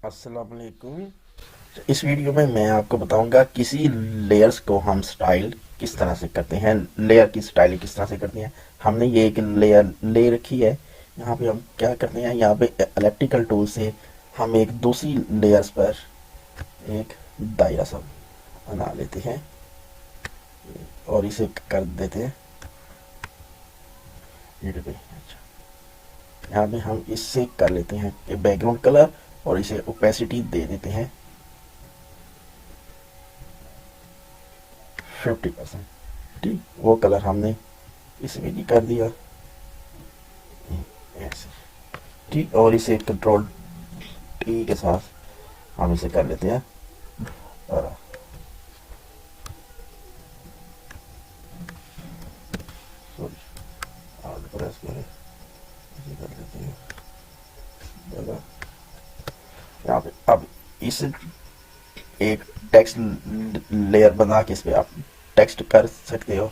अस्सलाम वालेकुम। इस वीडियो में मैं आपको बताऊंगा किसी लेयर्स को हम स्टाइल किस तरह से करते हैं, लेयर की स्टाइलिंग किस तरह से करते हैं। हमने ये एक लेयर ले रखी है। यहाँ पे हम क्या करते हैं, यहाँ पे इलेक्ट्रिकल टूल से हम एक दूसरी लेयर्स पर एक दायरा सा बना लेते हैं और इसे कर देते हैं अच्छा, यहाँ पे हम इससे कर लेते हैं बैकग्राउंड कलर और इसे ओपेसिटी दे देते हैं 50%। ठीक, वो कलर हमने इसमें भी कर दिया ऐसे। ठीक, और इसे कंट्रोल टी के साथ हम इसे कर लेते हैं और प्रेस करें, इसे कर लेते हैं यहाँ पे। अब इस एक टेक्स्ट लेयर बना के इस पे आप टेक्स्ट कर सकते हो।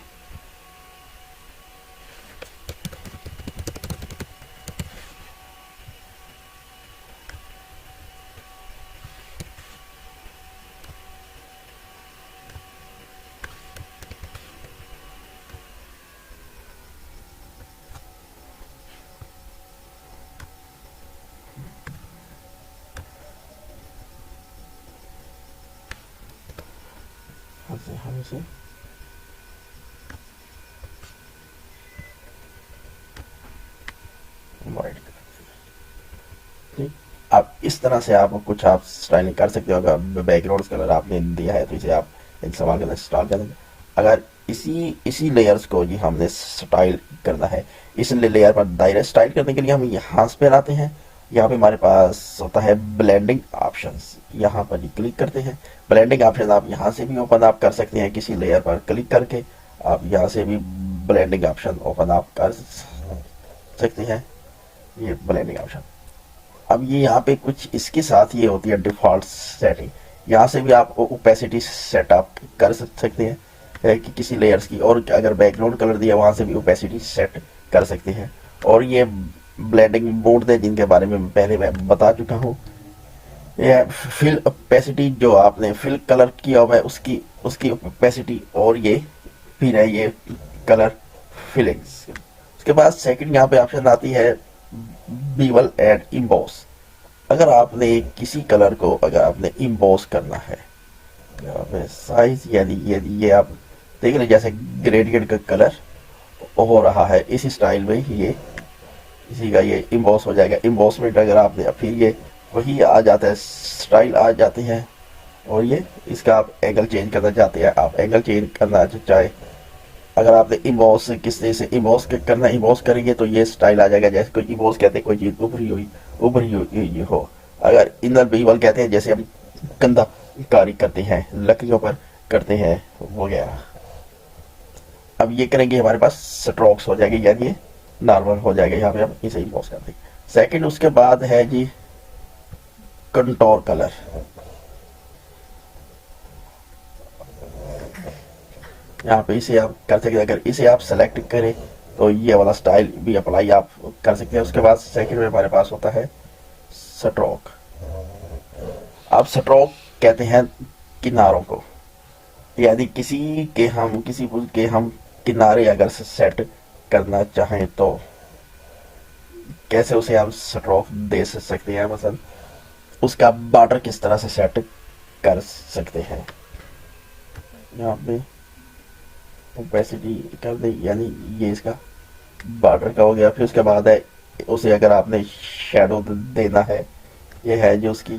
हम इसे वाइट कर देते हैं। ठीक, अब इस तरह से आप कुछ आप स्टाइलिंग कर सकते हो। अगर बैकग्राउंड कलर आपने दिया है तो इसे आप इस्तेमाल करना स्टार्ट कर देंगे। अगर इसी लेयर्स को जी हमने स्टाइल करना है, इस लेयर पर दायरा स्टाइल करने के लिए हम यहाँ पे आते हैं। यहाँ पे हमारे पास होता है ब्लेंडिंग ऑप्शंस, यहाँ पर क्लिक करते हैं। ब्लेंडिंग ऑप्शन आप यहाँ से भी ओपन आप कर सकते हैं, किसी लेयर पर क्लिक करके आप यहाँ से भी ब्लेंडिंग ऑप्शन ओपन आप कर सकते हैं। ये ब्लेंडिंग ऑप्शन, अब ये यहाँ पे कुछ इसके साथ ये होती है डिफॉल्ट सेटिंग। यहाँ से भी आप ओपेसिटी सेटअप कर सकते हैं कि किसी लेयर्स की, और अगर बैकग्राउंड कलर दिया वहाँ से भी ओपेसिटी सेट कर सकते हैं। और ये ब्लेंडिंग मोड है जिनके बारे में पहले मैं बता चुका हूँ। ये फिल ओपेसिटी जो आपने फिल कलर किया हुआ है उसकी ओपेसिटी, और ये फिर है ये कलर फिलिंग्स। उसके बाद सेकंड यहाँ पे ऑप्शन आती है बीवल एंड इम्बॉस। अगर आपने किसी कलर को अगर आपने इम्बॉस करना है, यहाँ पे साइज यानी ये आप देख रहे जैसे ग्रेडियंट का कलर हो रहा है इस स्टाइल में, ये इसी का ये इम्बॉस हो जाएगा। इम्बॉसमेंट अगर आपने फिर ये वही आ जाता है, स्टाइल आ जाती है। और ये इसका आप एंगल चेंज करना चाहते हैं, आप एंगल चेंज करना चाहे, अगर आपने इम्बॉस किस तरह से इम्बॉस करना, इम्बॉस करेंगे तो ये स्टाइल आ जाएगा। जैसे कोई इम्बॉस कहते हैं कोई चीज़ उभरी हुई हो। अगर इनर बीवल कहते हैं जैसे हम कंधा कारी करते हैं, लकड़ियों पर करते हैं वगैरह। अब ये करेंगे हमारे पास स्ट्रोक्स हो जाएगी, यानी ये नॉर्मल हो जाएगा। यहाँ पे हम इसे इम्बॉस कर देंगे। सेकंड उसके बाद है जी कंटोर कलर। यहाँ पे इसे आप कर सकते हैं, अगर इसे आप सेलेक्ट करें तो ये वाला स्टाइल भी अप्लाई आप कर सकते हैं। उसके बाद सेकंड में हमारे पास होता है स्ट्रोक। आप स्ट्रोक कहते हैं किनारों को, यानी किसी के हम किनारे अगर सेट करना चाहें तो कैसे उसे हम स्ट्रोक दे सकते हैं, मतलब उसका बॉर्डर किस तरह से सेट कर सकते हैं। यहाँ पे ओपेसिटी कर दे, यानी ये इसका बॉर्डर का हो गया। फिर उसके बाद है उसे अगर आपने शेडो देना है, ये है जो उसकी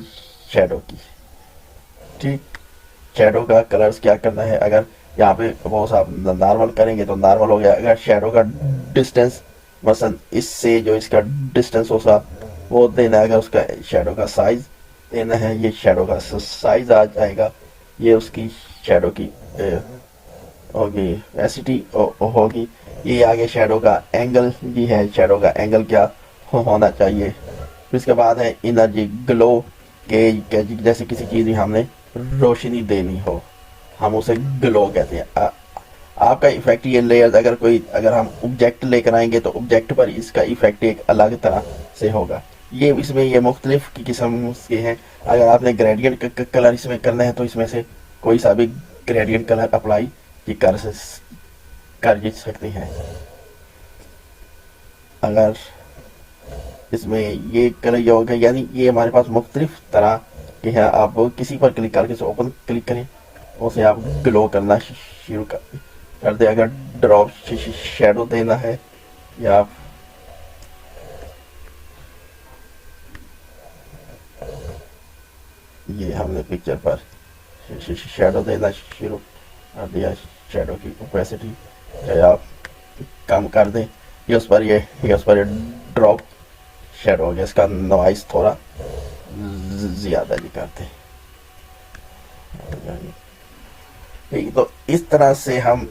शेडो की। ठीक, शेडो का कलर्स क्या करना है, अगर यहाँ पे बहुत आप नॉर्मल करेंगे तो नॉर्मल हो गया। अगर शेडो का डिस्टेंस मसलन इससे जो इसका डिस्टेंस होगा वो देना है। अगर उसका शेडो का साइज देना है, ये शेडो का साइज आ जाएगा। ये उसकी शेडो की होगी एसिटी होगी। ये आगे शेडो का एंगल भी है, शेडो का एंगल क्या होना चाहिए। फिर इसके बाद है एनर्जी ग्लो के जैसे किसी चीज़ में हमने रोशनी देनी हो, हम उसे ग्लो कहते हैं। आपका इफेक्ट ये लेयर अगर हम ऑब्जेक्ट लेकर आएंगे तो ऑब्जेक्ट पर इसका इफेक्ट एक अलग तरह से होगा। ये इसमें ये मुख्तलिफ की किस्म के हैं। अगर आपने ग्रेडियंट कलर इसमें करना है तो इसमें से कोई सा भी ग्रेडियंट कलर अप्लाई कर सकते हैं। अगर इसमें ये कलर ये होगा, यानी ये हमारे पास मुख्तलिफ तरह के हैं। आप किसी पर क्लिक करके से ओपन क्लिक करें, उसे आप ग्लो करना शुरू कर दे। अगर ड्रॉप शेडो देना है या आप ये हमने पिक्चर पर शेडो देना शुरू कर दिया। शेडो की ओपेसिटी चाहे आप कम कर दें, ये उस पर ड्रॉप शेडो हो गया, इसका नॉइस थोड़ा ज्यादा दिखाते हैं। तो इस तरह से हम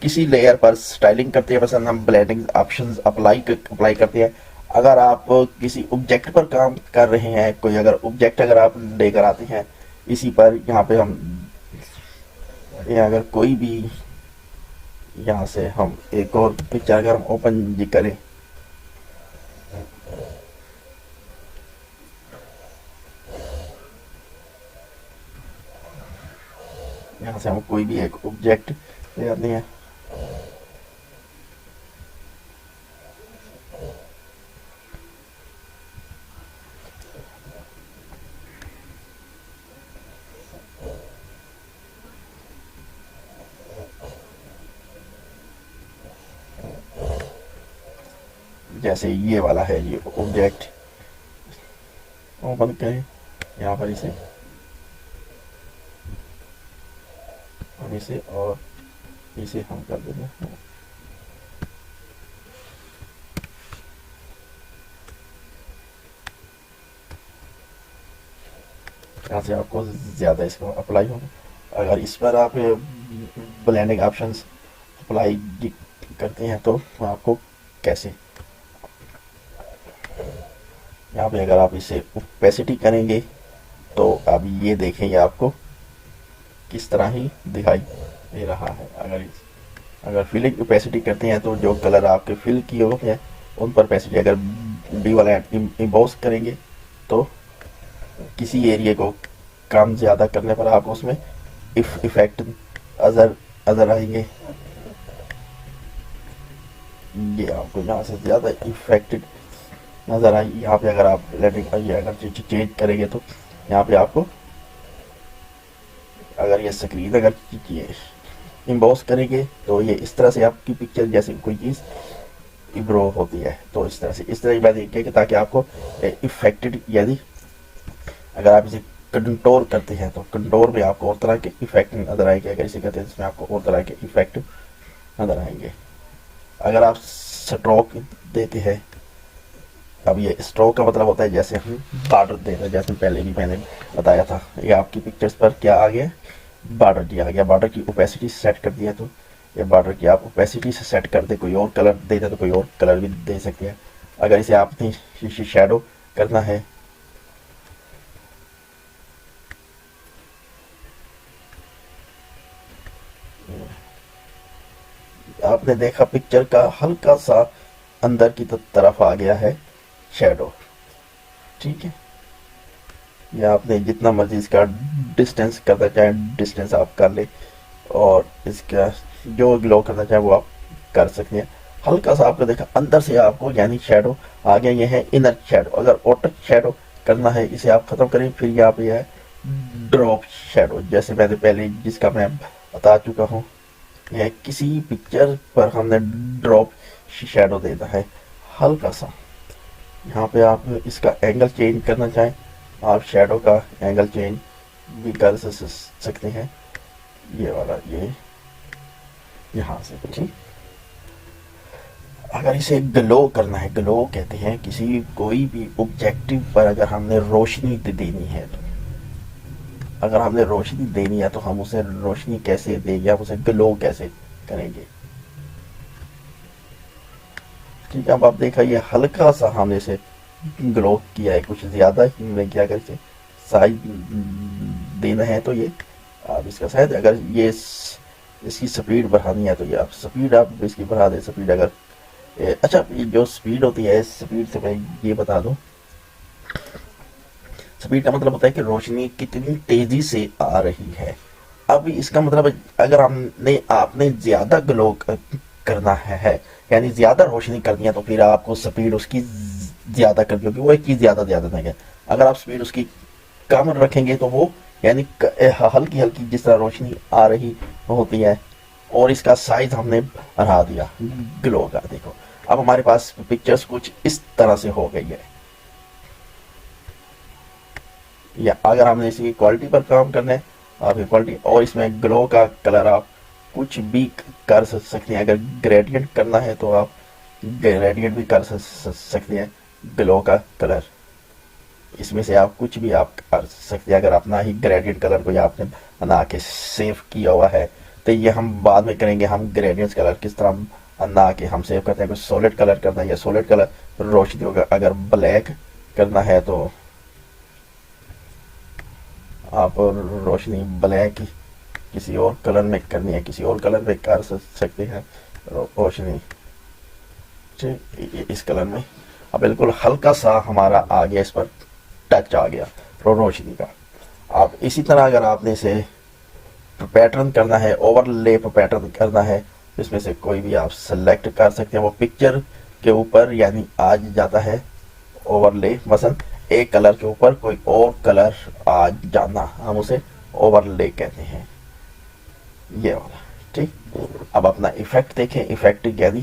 किसी लेयर पर स्टाइलिंग करते हैं। पसंद हम ब्लेंडिंग ऑप्शंस अप्लाई करते हैं। अगर आप किसी ऑब्जेक्ट पर काम कर रहे हैं, कोई अगर ऑब्जेक्ट अगर आप लेकर आते हैं इसी पर, यहाँ पे हम अगर कोई भी यहाँ से हम एक और पिक्चर अगर हम ओपन जी करें, यहाँ से हम कोई भी एक ऑब्जेक्ट ले आते हैं, जैसे ये वाला है, ये ऑब्जेक्ट ओपन करें यहाँ पर और इसे हम कर देंगे। यहाँ से आपको ज़्यादा इसको अप्लाई होगा। अगर इस पर आप ब्लेंडिंग ऑप्शंस अप्लाई करते हैं तो आपको कैसे, यहाँ पे अगर आप इसे ओपेसिटी करेंगे तो अब ये देखेंगे आपको किस तरह ही दिखाई दे रहा है। अगर फिलिंग ओपेसिटी करते हैं तो जो कलर आपके फिल किए हुए हैं उन पर ओपेसिटी, अगर बी वाला इम्बॉस करेंगे तो किसी एरिया को कम ज़्यादा करने पर आपको उसमें इफेक्ट अजर आएंगे। ये आपको यहाँ से ज़्यादा इफेक्टेड नज़र आए। यहाँ पे अगर आप अगर चेंज करेंगे तो यहाँ पे आपको अगर ये स्क्रीन अगर ये इम्बॉस करेंगे तो ये इस तरह से आपकी पिक्चर जैसे कोई चीज़ इम्प्रो होती है। तो इस तरह मैं देखिए ताकि आपको इफेक्टेड, यदि अगर आप इसे कंटोर करते हैं तो कंटोर में आपको और तरह के इफेक्ट नजर आएंगे। अगर इसे करते हैं इसमें आपको और तरह के इफेक्ट नजर आएंगे। अगर आप स्ट्रोक देते हैं, अब ये स्ट्रोक का मतलब होता है जैसे हम बॉर्डर देते हैं, जैसे पहले भी मैंने बताया था। ये आपकी पिक्चर्स पर क्या आ गया, बॉर्डर दिया गया। बॉर्डर की ओपेसिटी सेट कर दिया तो ये बॉर्डर की आप ओपेसिटी से सेट कर दे। कोई और कलर देते तो कोई और कलर भी दे सकते हैं। अगर इसे आपने शैडो करना है, आपने देखा पिक्चर का हल्का सा अंदर की तरफ आ गया है शैडो, ठीक है। या आपने जितना मर्जी इसका डिस्टेंस करना चाहे डिस्टेंस आप कर ले, और इसका जो ग्लो करना चाहे वो आप कर सकते हैं। हल्का सा आपने देखा अंदर से आपको यानी शैडो आ गया। ये है इनर शैडो। अगर आउटर शैडो करना है इसे आप खत्म करें, फिर यहाँ पे है ड्रॉप शैडो, जैसे मैंने पहले जिसका मैं बता चुका हूँ। यह किसी पिक्चर पर हमने ड्रॉप शैडो देना है हल्का सा। यहाँ पे आप इसका एंगल चेंज करना चाहें, आप शैडो का एंगल चेंज भी कर सकते हैं। ये वाला ये यहाँ से, ठीक। अगर इसे ग्लो करना है, ग्लो कहते हैं किसी कोई भी ऑब्जेक्टिव पर अगर हमने रोशनी देनी है तो, अगर हमने रोशनी देनी है तो हम उसे रोशनी कैसे देंगे, हम उसे ग्लो कैसे करेंगे, ठीक है। अब आप देखा ये हल्का सा हमने इसे ग्लो किया है, कुछ ज्यादा ही हमने क्या कर इसे साइज देना है तो ये आप इसका शायद अगर ये इसकी स्पीड बढ़ानी है तो ये आप स्पीड आप इसकी बढ़ा दें। स्पीड अगर अच्छा, ये जो स्पीड होती है, स्पीड से मैं ये बता दूं, स्पीड का मतलब होता है कि रोशनी कितनी तेजी से आ रही है। अब इसका मतलब अगर हमने आपने ज्यादा ग्लो करना है, यानी ज्यादा रोशनी करनी है, तो फिर आपको स्पीड उसकी ज्यादा करनी होगी। वो एक चीज ज्यादा ज्यादा नहीं है। अगर आप स्पीड उसकी कम रखेंगे तो वो यानी हल्की हल्की जिस तरह रोशनी आ रही होती है, और इसका साइज हमने बढ़ा दिया ग्लो का। देखो अब हमारे पास पिक्चर्स कुछ इस तरह से हो गई है। या अगर हमने इसकी क्वालिटी पर काम करना है, आपकी क्वालिटी और इसमें ग्लो का कलर आप कुछ भी कर सकते हैं। अगर ग्रेडियंट करना है तो आप ग्रेडियंट भी कर सकते हैं। ग्लो का कलर इसमें से आप कुछ भी आप कर सकते हैं। अगर अपना ही ग्रेडियंट कलर को आपने बना के सेव किया हुआ है तो ये हम बाद में करेंगे। हम ग्रेडियंट्स कलर किस तरह बना के हम सेव करते हैं। कुछ सॉलिड कलर करना है या सॉलिड कलर रोशनी होगा। अगर ब्लैक करना है तो आप रोशनी ब्लैक किसी और कलर में करनी है, किसी और कलर में कर सकते हैं रोशनी इस कलर में। अब बिल्कुल हल्का सा हमारा आ गया, इस पर टच आ गया रोशनी का। अब इसी तरह अगर आपने इसे पैटर्न करना है, ओवरले पैटर्न करना है, तो इसमें से कोई भी आप सेलेक्ट कर सकते हैं। वो पिक्चर के ऊपर यानी आ जाता है ओवरले। मसलन एक कलर के ऊपर कोई और कलर आ जाना, हम उसे ओवरले कहते हैं, ये वाला। ठीक, अब अपना इफेक्ट देखें। इफेक्ट यानी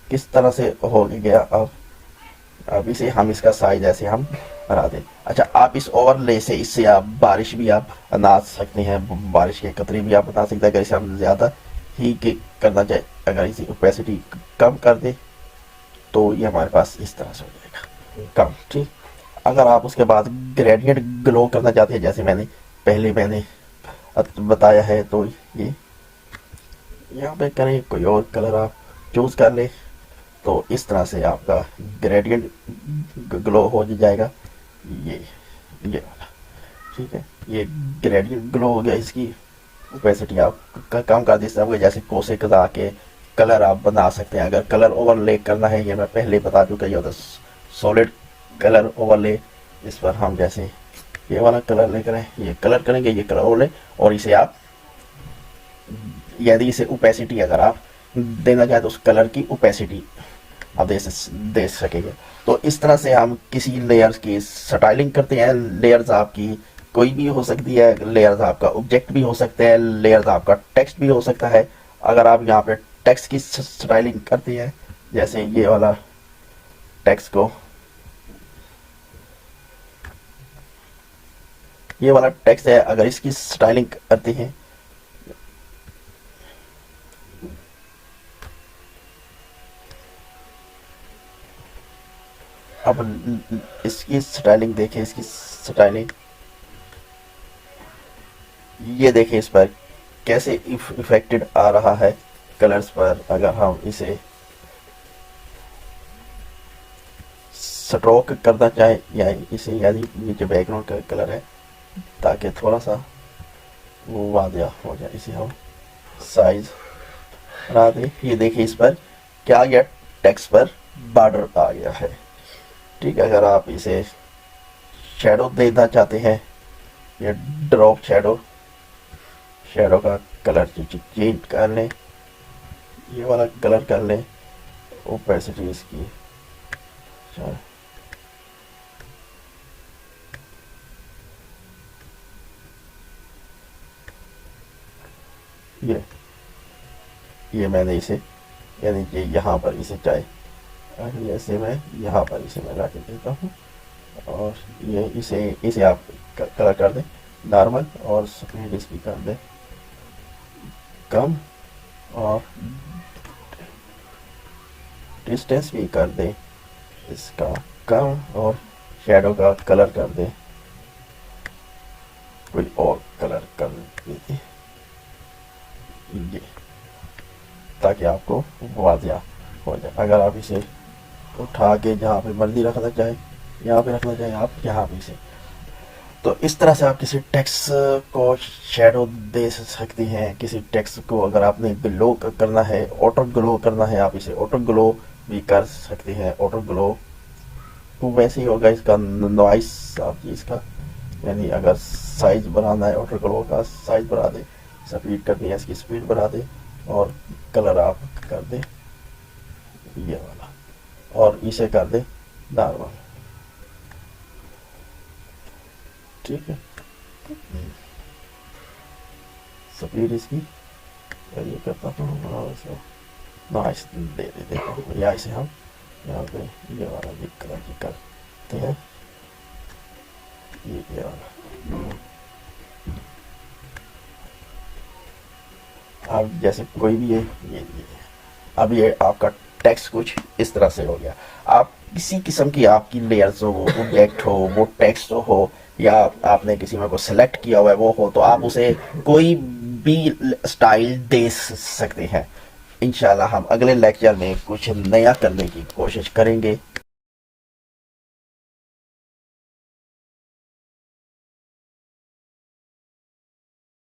किस तरह से हो गया। अब इसे हम इसका साइज ऐसे हम बढ़ा दें। अच्छा, आप इस ओवरले से इससे आप बारिश भी आप बना सकते हैं, बारिश के कतरे भी आप बना सकते हैं। अगर इसे हम ज्यादा ही करना चाहे, अगर इसी ओपेसिटी कम कर दे तो ये हमारे पास इस तरह से हो जाएगा कम। ठीक, अगर आप उसके बाद ग्रेडियंट ग्लो करना चाहते हैं, जैसे मैंने बताया है, तो ये यहाँ पे करें, कोई और कलर आप चूज कर ले, तो इस तरह से आपका ग्रेडियंट ग्लो हो जाएगा। ये वाला, ठीक है, ये ग्रेडियंट ग्लो हो गया। इसकी ओपेसिटी आप कम कर दी सकते, जैसे कोसे कदा के कलर आप बना सकते हैं। अगर कलर ओवरले करना है, ये मैं पहले बता चुका, ये होता सॉलिड कलर ओवरले। इस पर हम जैसे ये वाला कलर लेकर ये कलर करेंगे, ये कलर ओवरले, और इसे आप यदि इसे ओपेसिटी अगर आप देना चाहे तो उस कलर की ओपेसिटी आप दे सकेंगे। तो इस तरह से हम किसी लेयर्स की स्टाइलिंग करते हैं। लेयर्स आपकी कोई भी हो सकती है, लेयर्स आपका ऑब्जेक्ट भी हो सकते हैं, लेयर्स आपका टेक्स्ट भी हो सकता है। अगर आप यहाँ पे टेक्स्ट की स्टाइलिंग करते हैं, जैसे ये वाला टेक्स्ट को, ये वाला टेक्स्ट है, अगर इसकी स्टाइलिंग करते हैं, अब इसकी स्टाइलिंग देखें, इसकी स्टाइलिंग ये देखें, इस पर कैसे इफेक्टेड आ रहा है कलर्स पर। अगर हम इसे स्ट्रोक करना चाहे, या इसे यानी ये जो बैकग्राउंड का कलर है, ताकि थोड़ा सा वो वादिया हो जाए, इसे हम साइज बढ़ा दें। ये देखिए, इस पर क्या आ गया, टेक्स्ट पर बॉर्डर आ गया है। ठीक है, अगर आप इसे शैडो देना चाहते हैं, ये ड्रॉप शैडो का कलर चेंज कर लें, ये वाला कलर कर लें, ओपेसिटी इसकी ये मैंने इसे यानी कि यहाँ पर इसे चाहे ऐसे मैं यहाँ पर इसे मैं ला के देता हूँ, और ये इसे आप कलर कर दें नॉर्मल, और स्पीड इसकी कर दें कम, और डिस्टेंस भी कर दें इसका कम, और शैडो का कलर कर दें कोई और कलर कर दीजिए, ये ताकि आपको वाजिया हो जाए। अगर आप इसे उठा के जहाँ पे मर्जी रखना चाहे, यहाँ पे रखना चाहे, आप यहाँ पे इसे तो इस तरह से आप किसी टेक्स्ट को शेडो दे सकती हैं। किसी टेक्स्ट को अगर आपने ग्लो करना है, ऑटो ग्लो करना है, आप इसे ऑटो ग्लो भी कर सकती हैं। ऑटो ग्लो तो वैसे ही होगा इसका नॉइस आप इसका, यानी अगर साइज बढ़ाना है ऑटो ग्लो का साइज बढ़ा दे, स्पीड करनी है इसकी स्पीड बढ़ा दे, और कलर आप कर दे ये वाला, और इसे कर दे नॉर्मल। ठीक है, स्पीड इसकी ये करता हूँ, नॉइस दे देते हैं, या इसे हम यहाँ पे ये वाला भी कलर की करते हैं, ये वाला। अब जैसे कोई भी है ये अब ये आपका टेक्स्ट कुछ इस तरह से हो गया। आप किसी किस्म की आपकी लेयर्स हो, ऑब्जेक्ट हो, वो टेक्स्ट हो, या आपने किसी में को सिलेक्ट किया हुआ है वो हो, तो आप उसे कोई भी स्टाइल दे सकते हैं। इंशाल्लाह हम अगले लेक्चर में कुछ नया करने की कोशिश करेंगे।